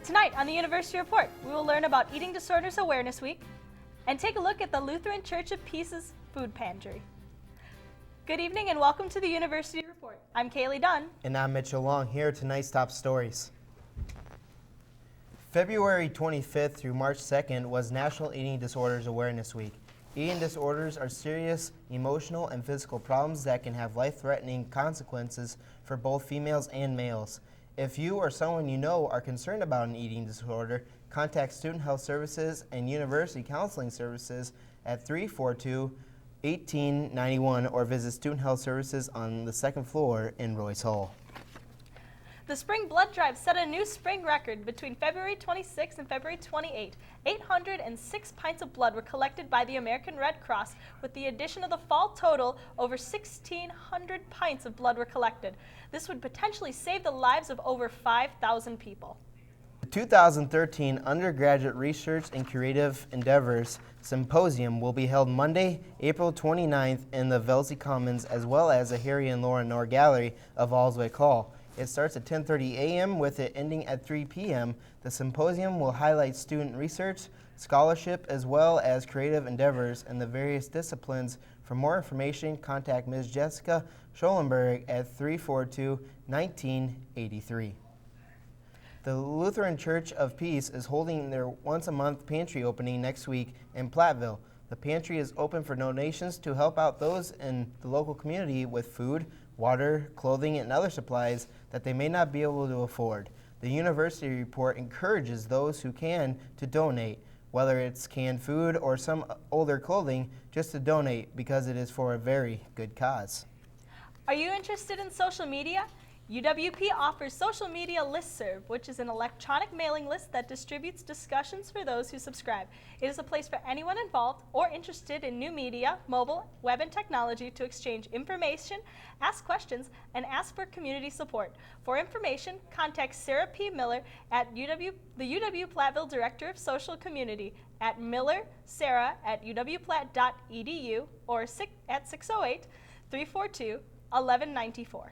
Tonight on the University Report, we will learn about Eating Disorders Awareness Week and take a look at the Lutheran Church of Peace's food pantry. Good evening and welcome to the University Report. I'm Kaylee Dunn. And I'm Mitchell Long. Here are tonight's top stories. February 25th through March 2nd was National Eating Disorders Awareness Week. Eating disorders are serious emotional and physical problems that can have life-threatening consequences for both females and males. If you or someone you know are concerned about an eating disorder, contact Student Health Services and University Counseling Services at 342-1891 or visit Student Health Services on the second floor in Royce Hall. The spring blood drive set a new spring record. Between February 26 and February 28, 806 pints of blood were collected by the American Red Cross. With the addition of the fall total, over 1,600 pints of blood were collected. This would potentially save the lives of over 5,000 people. The 2013 Undergraduate Research and Creative Endeavors Symposium will be held Monday, April 29th in the Velzy Commons, as well as the Harry and Laura Knorr Gallery of Alswick Hall. It starts at 10:30 a.m. with it ending at 3 p.m. The symposium will highlight student research, scholarship, as well as creative endeavors in the various disciplines. For more information, contact Ms. Jessica Schoenberg at 342-1983. The Lutheran Church of Peace is holding their once-a-month pantry opening next week in Platteville. The pantry is open for donations to help out those in the local community with food, water, clothing, and other supplies that they may not be able to afford. The University Report encourages those who can to donate, whether it's canned food or some older clothing, just to donate because it is for a very good cause. Are you interested in social media? UWP offers Social Media Listserv, which is an electronic mailing list that distributes discussions for those who subscribe. It is a place for anyone involved or interested in new media, mobile, web, and technology to exchange information, ask questions, and ask for community support. For information, contact Sarah P. Miller at the UW-Platteville Director of Social Community at millersarah@uwplatt.edu or at 608-342-1194.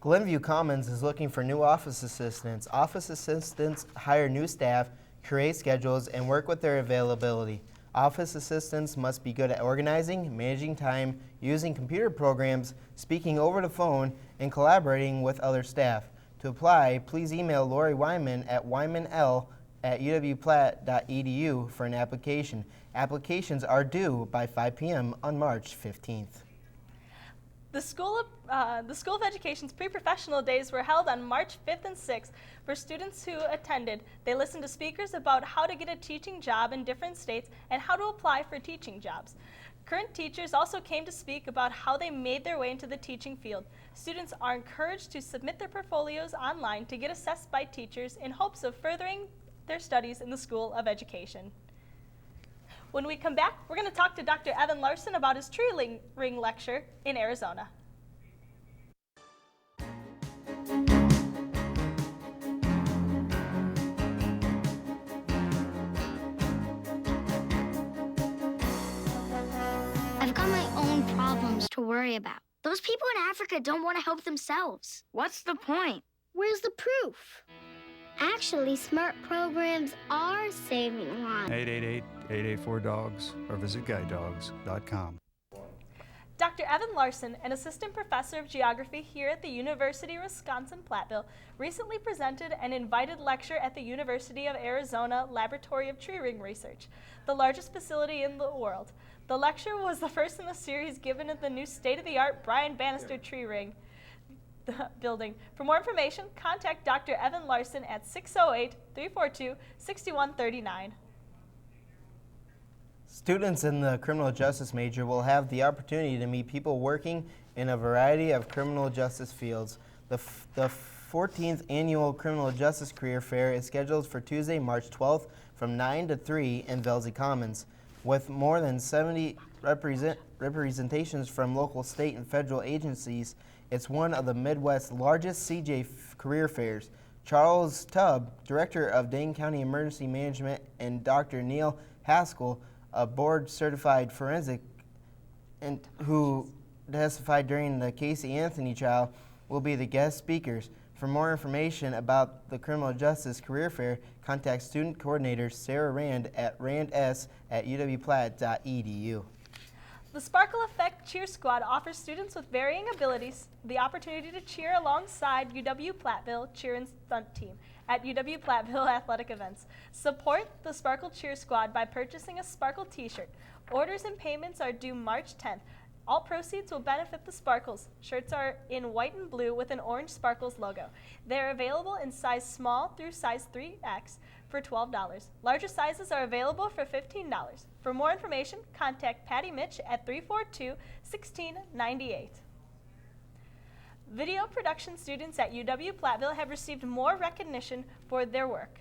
Glenview Commons is looking for new office assistants. Office assistants hire new staff, create schedules, and work with their availability. Office assistants must be good at organizing, managing time, using computer programs, speaking over the phone, and collaborating with other staff. To apply, please email Lori Wyman at wymanl@uwplatt.edu for an application. Applications are due by 5 p.m. on March 15th. The School of Education's pre-professional days were held on March 5th and 6th. For students who attended, they listened to speakers about how to get a teaching job in different states and how to apply for teaching jobs. Current teachers also came to speak about how they made their way into the teaching field. Students are encouraged to submit their portfolios online to get assessed by teachers in hopes of furthering their studies in the School of Education. When we come back, we're going to talk to Dr. Evan Larson about his tree ring lecture in Arizona. I've got my own problems to worry about. Those people in Africa don't want to help themselves. What's the point? Where's the proof? Actually, smart programs are saving lives. 888-884-DOGS or visit guidedogs.com. Dr. Evan Larson, an assistant professor of geography here at the University of Wisconsin-Platteville, recently presented an invited lecture at the University of Arizona Laboratory of Tree Ring Research, the largest facility in the world. The lecture was the first in the series given at the new state-of-the-art Brian Bannister Tree Ring building. For more information, contact Dr. Evan Larson at 608-342-6139. Students in the criminal justice major will have the opportunity to meet people working in a variety of criminal justice fields. The 14th Annual Criminal Justice Career Fair is scheduled for Tuesday, March 12th from 9 to 3 in Velzy Commons. With more than 70 representations from local, state, and federal agencies, it's one of the Midwest's largest CJ career fairs. Charles Tubb, Director of Dane County Emergency Management, and Dr. Neil Haskell, a board-certified forensic who testified during the Casey Anthony trial, will be the guest speakers. For more information about the Criminal Justice Career Fair, contact Student Coordinator Sarah Rand at rands@uwplatt.edu. The Sparkle Effect Cheer Squad offers students with varying abilities the opportunity to cheer alongside UW-Platteville cheer and stunt team at UW-Platteville athletic events. Support the Sparkle Cheer Squad by purchasing a Sparkle t-shirt. Orders and payments are due March 10th. All proceeds will benefit the Sparkles. Shirts are in white and blue with an orange Sparkles logo. They are available in size small through size 3X for $12. Larger sizes are available for $15. For more information, contact Patty Mitch at 342-1698. Video production students at UW-Platteville have received more recognition for their work.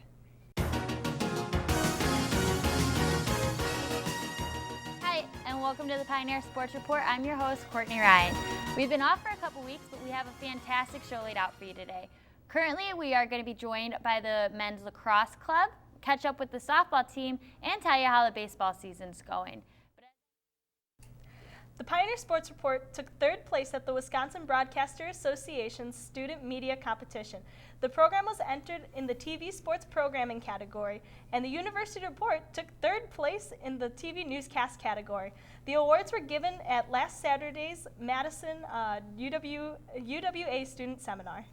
Hi, and welcome to the Pioneer Sports Report. I'm your host, Courtney Ryan. We've been off for a couple weeks, but we have a fantastic show laid out for you today. Currently, we are going to be joined by the men's lacrosse club, catch up with the softball team, and tell you how the baseball season's going. The Pioneer Sports Report took third place at the Wisconsin Broadcaster Association's Student Media Competition. The program was entered in the TV Sports Programming category, and the University Report took third place in the TV Newscast category. The awards were given at last Saturday's Madison UWA Student Seminar.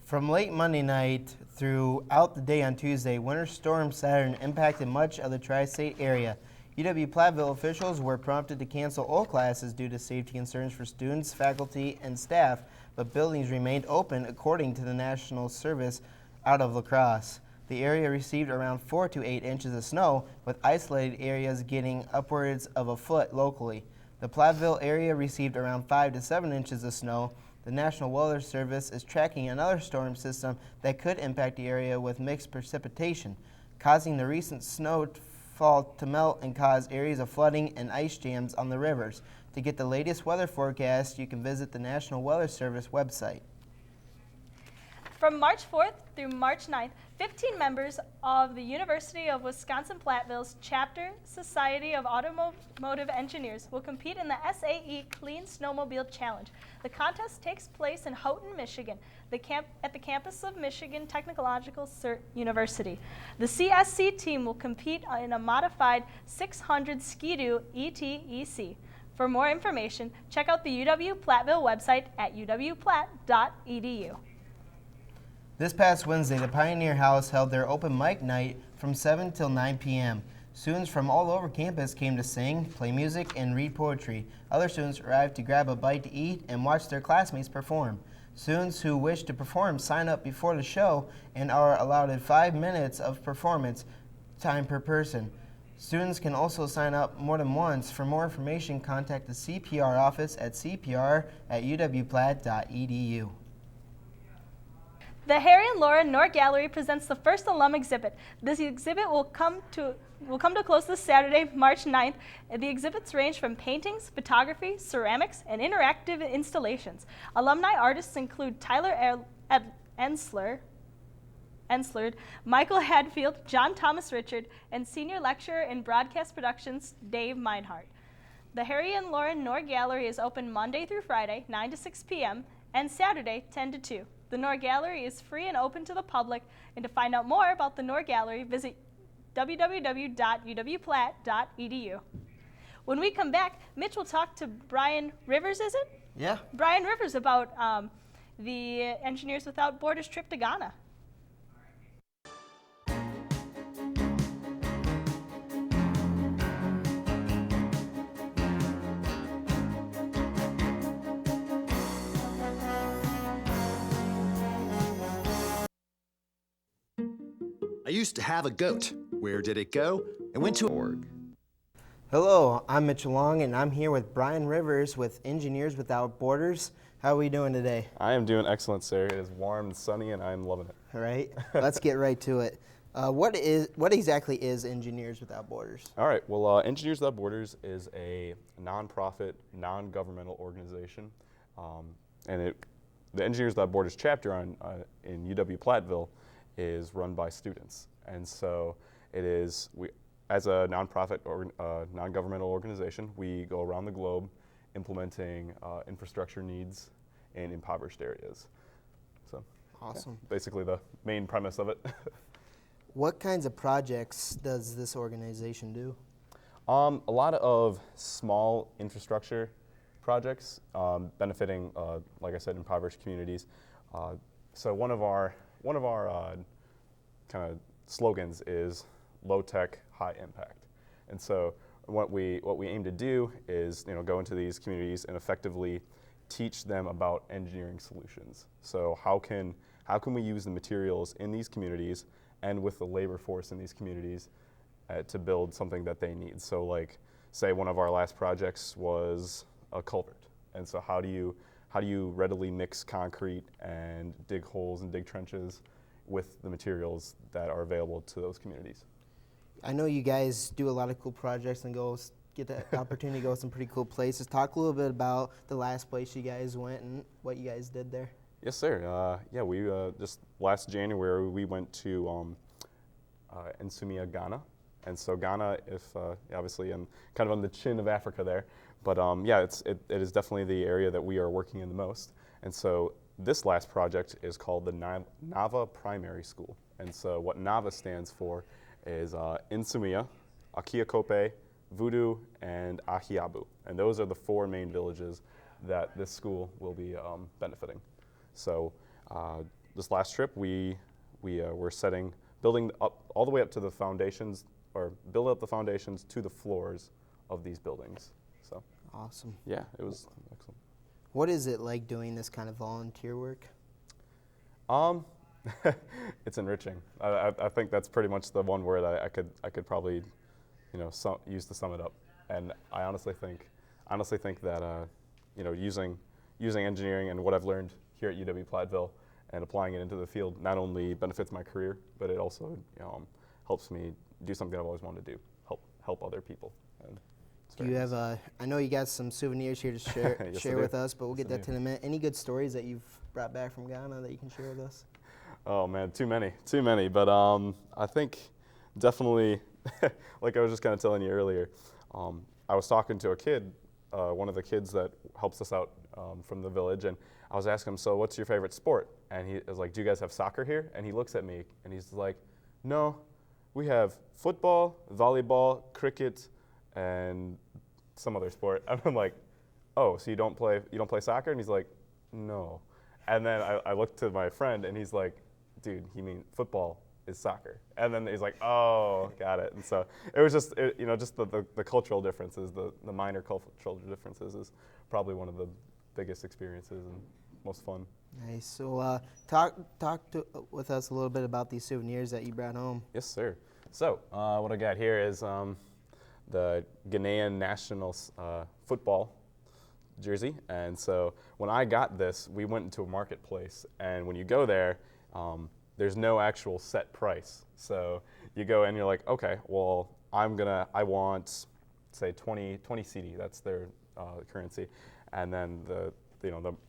From late Monday night throughout the day on Tuesday, Winter Storm Saturn impacted much of the tri-state area. UW-Platteville officials were prompted to cancel all classes due to safety concerns for students, faculty, and staff, but buildings remained open according to the National Service out of La Crosse. The area received around 4 to 8 inches of snow, with isolated areas getting upwards of a foot locally. The Platteville area received around 5 to 7 inches of snow. The National Weather Service is tracking another storm system that could impact the area with mixed precipitation, causing the recent snowfall to melt and cause areas of flooding and ice jams on the rivers. To get the latest weather forecast, you can visit the National Weather Service website. From March 4th through March 9th, 15 members of the University of Wisconsin-Platteville's Chapter Society of Automotive Engineers will compete in the SAE Clean Snowmobile Challenge. The contest takes place in Houghton, Michigan, at the campus of Michigan Technological University. The CSC team will compete in a modified 600 Ski-Doo ETEC. For more information, check out the UW-Platteville website at uwplatt.edu. This past Wednesday, the Pioneer House held their open mic night from 7 till 9 p.m. Students from all over campus came to sing, play music, and read poetry. Other students arrived to grab a bite to eat and watch their classmates perform. Students who wish to perform sign up before the show and are allowed 5 minutes of performance time per person. Students can also sign up more than once. For more information, contact the CPR office at cpr@uwplatt.edu. The Harry and Laura Knorr Gallery presents the first alum exhibit. This exhibit will come to close this Saturday, March 9th. The exhibits range from paintings, photography, ceramics, and interactive installations. Alumni artists include Tyler Enslard, Michael Hadfield, John Thomas Richard, and senior lecturer in broadcast productions, Dave Meinhardt. The Harry and Laura Knorr Gallery is open Monday through Friday, 9 to 6 p.m., and Saturday, 10 to 2. The Knorr Gallery is free and open to the public, and to find out more about the Knorr Gallery, visit www.uwplatt.edu. When we come back, Mitch will talk to Brian Rivers, is it? Yeah. Brian Rivers about the Engineers Without Borders trip to Ghana. I used to have a goat. Where did it go? It went to org. Hello, I'm Mitch Long, and I'm here with Brian Rivers with Engineers Without Borders. How are we doing today? I am doing excellent, sir. It is warm and sunny, and I'm loving it. All right, let's get right to it. What exactly is Engineers Without Borders? All right, well, Engineers Without Borders is a nonprofit, non-governmental organization, and the Engineers Without Borders chapter in UW-Platteville is run by students, and so it is, as a nonprofit or non-governmental organization, we go around the globe implementing infrastructure needs in impoverished areas. So Awesome. basically the main premise of it. What kinds of projects does this organization do? A lot of small infrastructure projects benefiting, like I said, impoverished communities. So one of our kind of slogans is low tech, high impact. And so what we aim to do is go into these communities and effectively teach them about engineering solutions. So how can we use the materials in these communities and with the labor force in these communities to build something that they need. So like, say one of our last projects was a culvert. And so how do you readily mix concrete and dig holes and dig trenches with the materials that are available to those communities? I know you guys do a lot of cool projects and get the opportunity to go to some pretty cool places. Talk a little bit about the last place you guys went and what you guys did there. Yes, sir. Yeah, we just last January we went to Nsumia, Ghana. And so Ghana, obviously, I'm kind of on the chin of Africa there, but yeah, it is definitely the area that we are working in the most. And so this last project is called the Nava Primary School. And so what Nava stands for is Nsumia, Akiakope, Voodoo, and Ahiabu. And those are the 4 main villages that this school will be benefiting. So this last trip, we were building up all the way up to the foundations, or build up the foundations to the floors of these buildings. So Awesome. yeah, it was excellent. What is it like doing this kind of volunteer work? It's enriching. I think that's pretty much the one word I could probably use to sum it up. And I honestly think that using engineering and what I've learned here at UW-Platteville and applying it into the field not only benefits my career, but it also helps me do something I've always wanted to do, help other people. And Do you have I know you got some souvenirs here to share Yes, share I with do. us, but we'll get Yes, I that to in a minute. Any good stories that you've brought back from Ghana that you can share with us? Oh man, too many. But I think definitely, like I was just kind of telling you earlier, I was talking to a kid, one of the kids that helps us out from the village, and I was asking him, so what's your favorite sport? And he was like, do you guys have soccer here? And he looks at me and he's like, no, we have football, volleyball, cricket, and some other sport. And I'm like, oh, so you don't play soccer? And he's like, no. And then I looked to my friend and he's like, dude, he mean football is soccer. And then he's like, oh, got it. And so it was just, just the cultural differences, the minor cultural differences is probably one of the biggest experiences and most fun. Nice. So talk with us a little bit about these souvenirs that you brought home. Yes, sir. So what I got here is the Ghanaian national football jersey. And so when I got this, we went into a marketplace. And when you go there, there's no actual set price. So you go in, you're like, okay, well, I want, say, 20 CD. That's their currency. And then the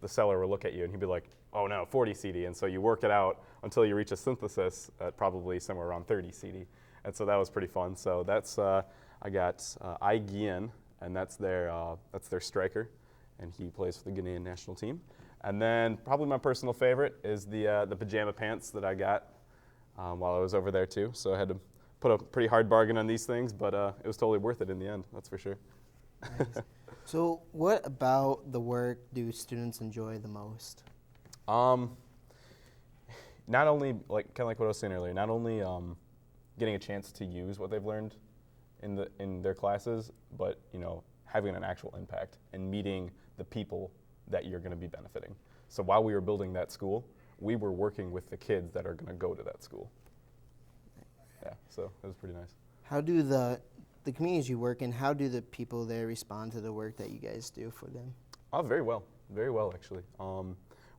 seller will look at you and he'd be like, oh no, 40 CD. And so you work it out until you reach a synthesis at probably somewhere around 30 CD. And so that was pretty fun. So that's, I got Aigien, and that's their striker, and he plays for the Ghanaian national team. And then probably my personal favorite is the pajama pants that I got while I was over there too. So I had to put a pretty hard bargain on these things, but it was totally worth it in the end, that's for sure. Nice. So what about the work do students enjoy the most? Not only, kind of like what I was saying earlier, not only getting a chance to use what they've learned in their classes, but having an actual impact and meeting the people that you're going to be benefiting. So while we were building that school, we were working with the kids that are going to go to that school. Yeah, so it was pretty nice. How do the communities you work in, how do the people there respond to the work that you guys do for them? Oh, very well actually.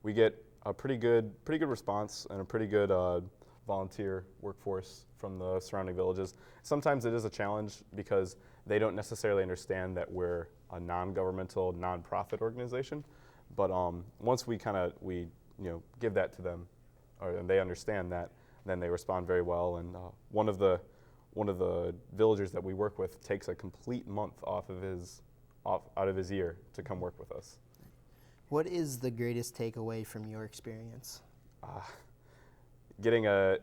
We get a pretty good response and a pretty good volunteer workforce from the surrounding villages. Sometimes it is a challenge because they don't necessarily understand that we're a non-governmental, non-profit organization. But once we give that to them, and they understand that, then they respond very well. And one of the villagers that we work with takes a complete month out of his year to come work with us. What is the greatest takeaway from your experience? getting a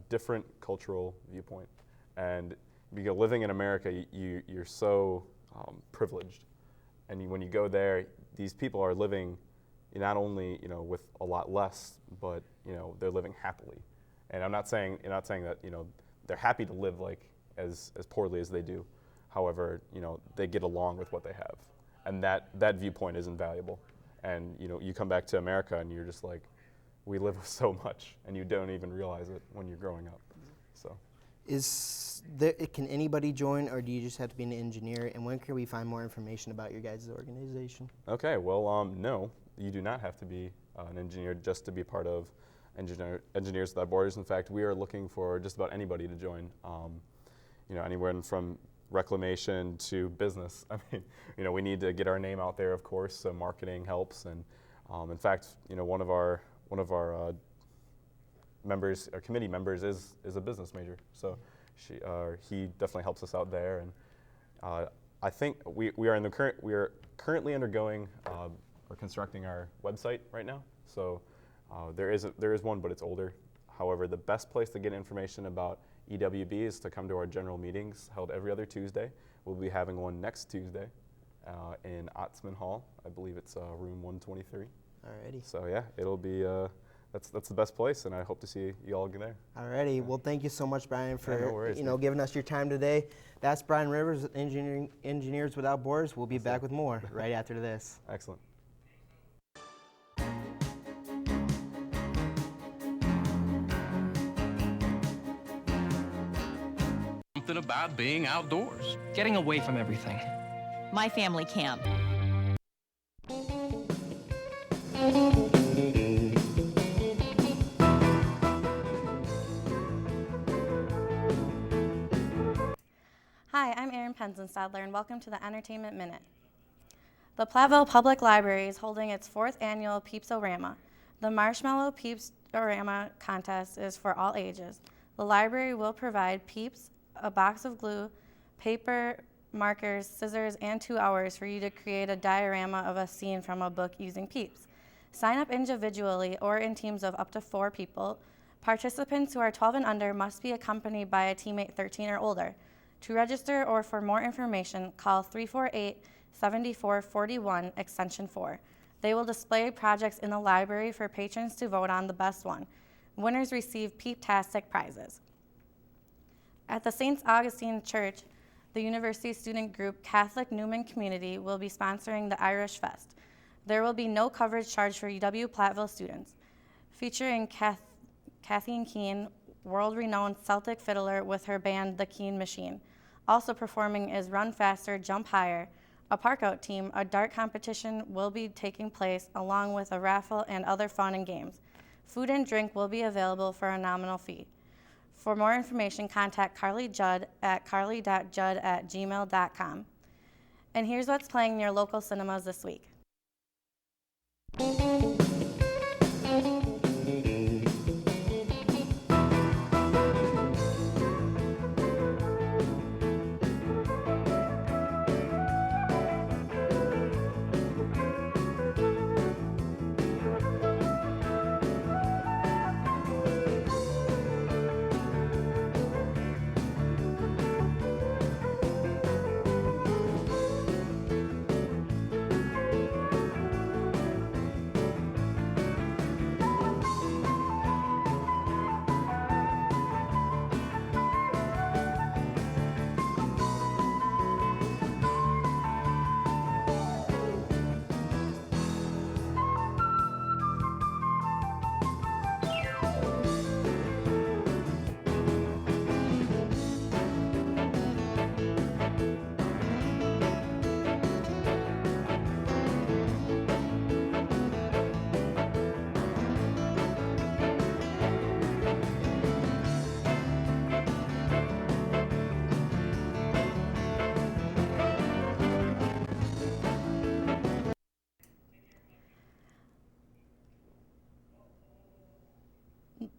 different cultural viewpoint. And because living in America, you're so privileged. And when you go there, these people are living not only with a lot less, but they're living happily. And you're not saying that they're happy to live like as poorly as they do. However, they get along with what they have, and that viewpoint is invaluable. And you come back to America and you're just like, we live with so much, and you don't even realize it when you're growing up. So, can anybody join, or do you just have to be an engineer? And when can we find more information about your guys' organization? Okay, well, no, you do not have to be an engineer just to be part of Engineers Without Borders. In fact, we are looking for just about anybody to join. Anywhere from reclamation to business. I mean, we need to get our name out there, of course, so marketing helps. And in fact, one of our members, our committee members, is a business major. So he definitely helps us out there. And I think we are currently undergoing or constructing our website right now. So there is one, but it's older. However, the best place to get information about EWB is to come to our general meetings held every other Tuesday. We'll be having one next Tuesday in Otzman Hall. I believe it's room 123. Alrighty. So yeah, it'll be that's the best place, and I hope to see you all there. Alrighty. Yeah. Well, thank you so much, Brian, for no worries, giving us your time today. That's Brian Rivers, Engineers Without Borders. We'll be back with more right after this. Excellent. Something about being outdoors. Getting away from everything. My family camp. Hi, I'm Erin Penzenstadler, and welcome to the Entertainment Minute. The Platteville Public Library is holding its 4th annual Peeps-O-Rama. The Marshmallow Peeps-O-Rama contest is for all ages. The library will provide Peeps, a box of glue, paper, markers, scissors, and 2 hours for you to create a diorama of a scene from a book using Peeps. Sign up individually or in teams of up to 4 people. Participants who are 12 and under must be accompanied by a teammate 13 or older. To register or for more information, call 348-7441 extension 4. They will display projects in the library for patrons to vote on the best one. Winners receive Peep-tastic prizes. At the St. Augustine Church, the University student group Catholic Newman Community will be sponsoring the Irish Fest. There will be no coverage charged for UW-Platteville students. Featuring Kathleen Keene, world-renowned Celtic fiddler with her band, The Keene Machine. Also performing is Run Faster, Jump Higher, a park-out team. A dart competition will be taking place along with a raffle and other fun and games. Food and drink will be available for a nominal fee. For more information, contact Carly Judd at carly.judd@gmail.com. And here's what's playing in your local cinemas this week.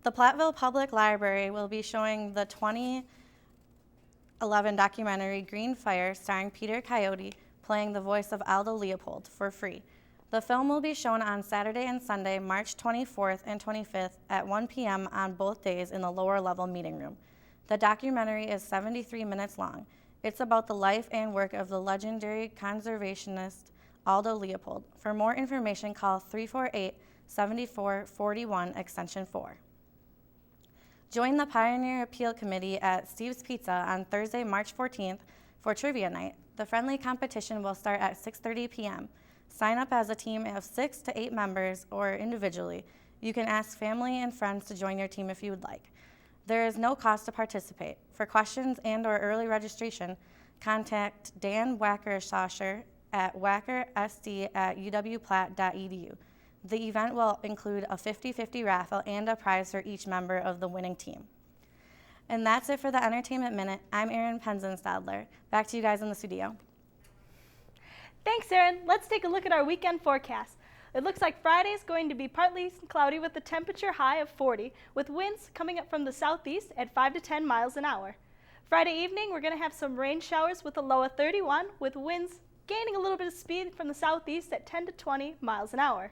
The Platteville Public Library will be showing the 2011 documentary Green Fire starring Peter Coyote playing the voice of Aldo Leopold for free. The film will be shown on Saturday and Sunday, March 24th and 25th at 1 p.m. on both days in the lower level meeting room. The documentary is 73 minutes long. It's about the life and work of the legendary conservationist Aldo Leopold. For more information, call 348-7441 extension 4. Join the Pioneer Appeal Committee at Steve's Pizza on Thursday, March 14th for trivia night. The friendly competition will start at 6:30 p.m. Sign up as a team of 6 to 8 members or individually. You can ask family and friends to join your team if you would like. There is no cost to participate. For questions and/or early registration, contact Dan Wackersasher at wackersd@uwplatt.edu. The event will include a 50-50 raffle and a prize for each member of the winning team. And that's it for the Entertainment Minute. I'm Erin Penzenstadler. Back to you guys in the studio. Thanks, Erin. Let's take a look at our weekend forecast. It looks like Friday is going to be partly cloudy with a temperature high of 40, with winds coming up from the southeast at 5 to 10 miles an hour. Friday evening, we're going to have some rain showers with a low of 31, with winds gaining a little bit of speed from the southeast at 10 to 20 miles an hour.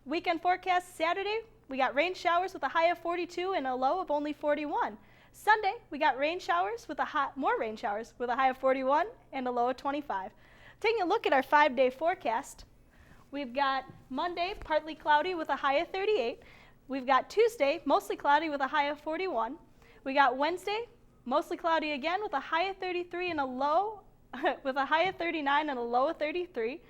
Weekend forecast Saturday, we got rain showers with a high of 42 and a low of only 41. Sunday, we got rain showers with more rain showers with a high of 41 and a low of 25. Taking a look at our 5-day forecast, we've got Monday, partly cloudy with a high of 38. We've got Tuesday, mostly cloudy with a high of 41. We got Wednesday, mostly cloudy again with a high of 33 and a low with a high of 39 and a low of 33.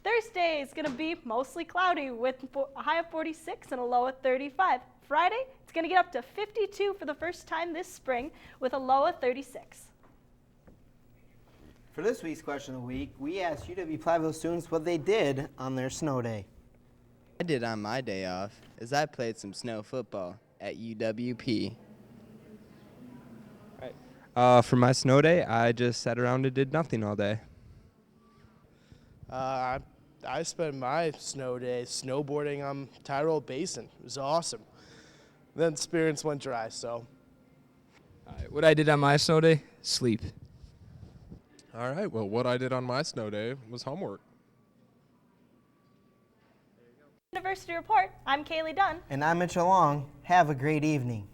Thursday is going to be mostly cloudy with a high of 46 and a low of 35. Friday, it's going to get up to 52 for the first time this spring with a low of 36. For this week's question of the week, we asked UW-Platteville students what they did on their snow day. I did on my day off is I played some snow football at UWP. For my snow day, I just sat around and did nothing all day. I spent my snow day snowboarding on Tyrol Basin. It was awesome. Then spirits went dry, so. What I did on my snow day, sleep. All right, well, what I did on my snow day was homework. University Report, I'm Kaylee Dunn. And I'm Mitchell Long. Have a great evening.